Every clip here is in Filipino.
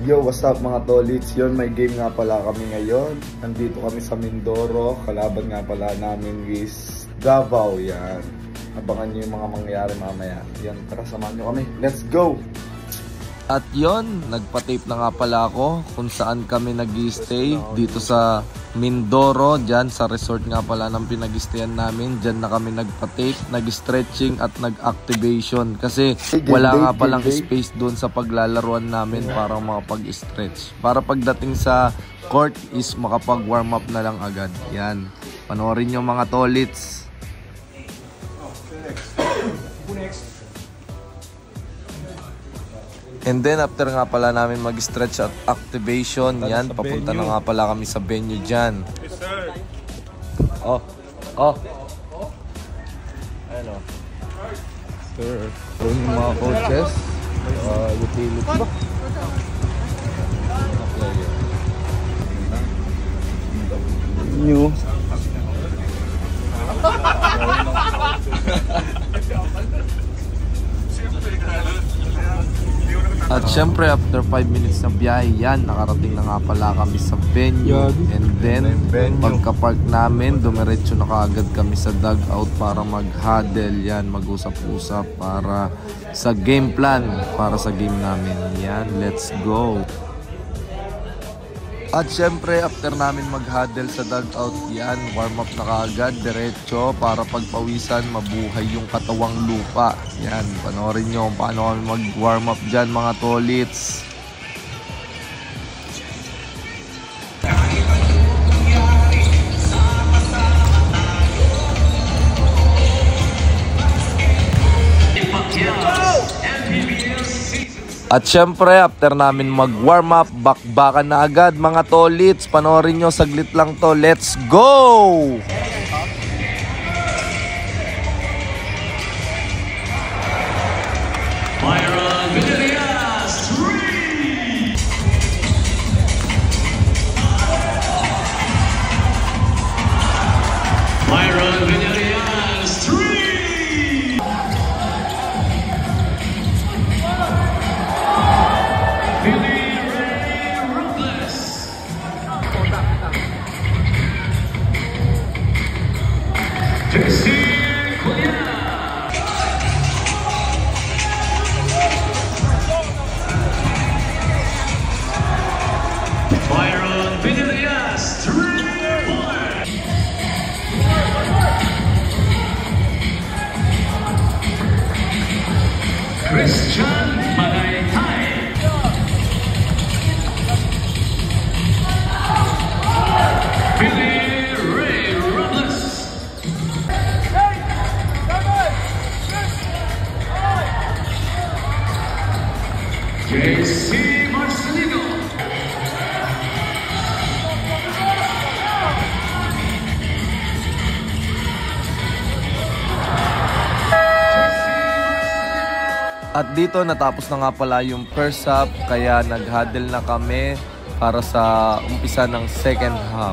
Yo, what's up mga tolits? Yun, may game nga pala kami ngayon. Nandito kami sa Mindoro. Kalaban nga pala namin is Davao. Yan. Abangan nyo yung mga mangyayari mamaya. Yan, tara samahan nyo kami. Let's go! At yon, nagpa-tape na nga pala ako kung saan kami nag-stay dito sa Mindoro. Dyan sa resort nga pala ng pinag-stayan namin. Dyan na kami nagpa-tape, nag-stretching at nag-activation. Kasi wala nga palang space doon sa paglalaruan namin para makapag-stretch. Para pagdating sa court is makapag-warm up na lang agad. Yan, panoorin nyo mga tolits. And then after nga pala namin mag-stretch at activation, yan, papunta na nga pala kami sa venue dyan. Yes, sir. Oh. Ayun o. Sir. Ito yung mga coaches. Utility ba? New. At syempre after 5 minutes na biyahe, yan, nakarating na nga pala kami sa venue. And then pagka-park namin, dumiretso na kaagad kami sa dugout para mag-huddle, yan, mag-usap-usap para sa game plan, para sa game namin. Yan, let's go. At syempre after namin mag-huddle sa dugout, yan, warm up na kaagad, diretso para pagpawisan, mabuhay yung katawang lupa. Yan, panoorin nyo kung paano kami mag-warm up dyan mga tolits. At syempre, after namin mag-warm up, bakbakan na agad mga tolits. Panoorin nyo, saglit lang to. Let's go! Myron Villas, 3! Myron Villas, 3! Christian Magaytay. Billy Ray Robles. JC Marcelino. At dito natapos na nga pala yung first half, kaya nag-huddle na kami para sa umpisa ng second half.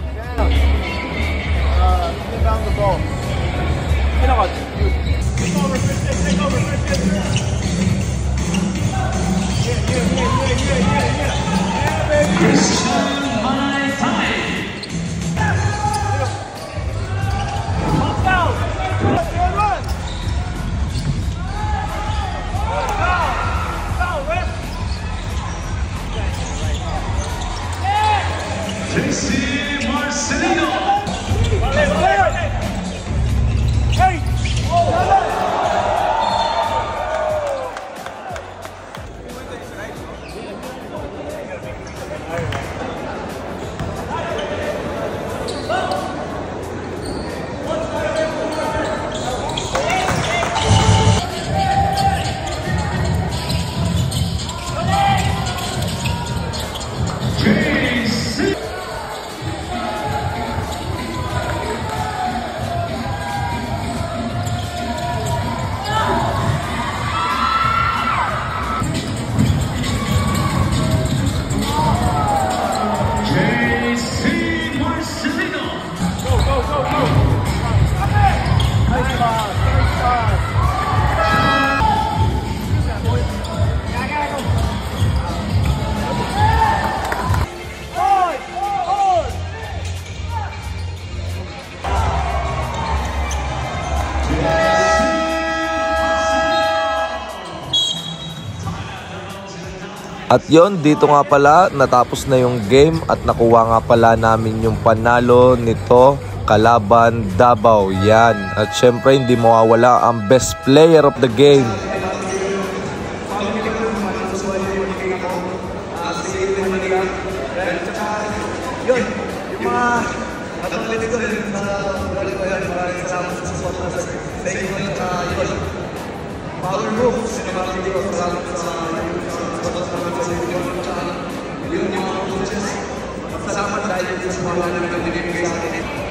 JC Marcelino. At yon, dito nga pala natapos na yung game at nakuha nga pala namin yung panalo nito kalaban Davao. Yan. At syempre hindi mawawala ang best player of the game. Yun, yung mga athlete ko rin sa galing ko yan, maraming salamat sa support na sa yun, power moves, sinamati ko, salamat sa support naman sa yun, yun yung mga coaches, salamat dahil sa mga nagbibigay sa akin.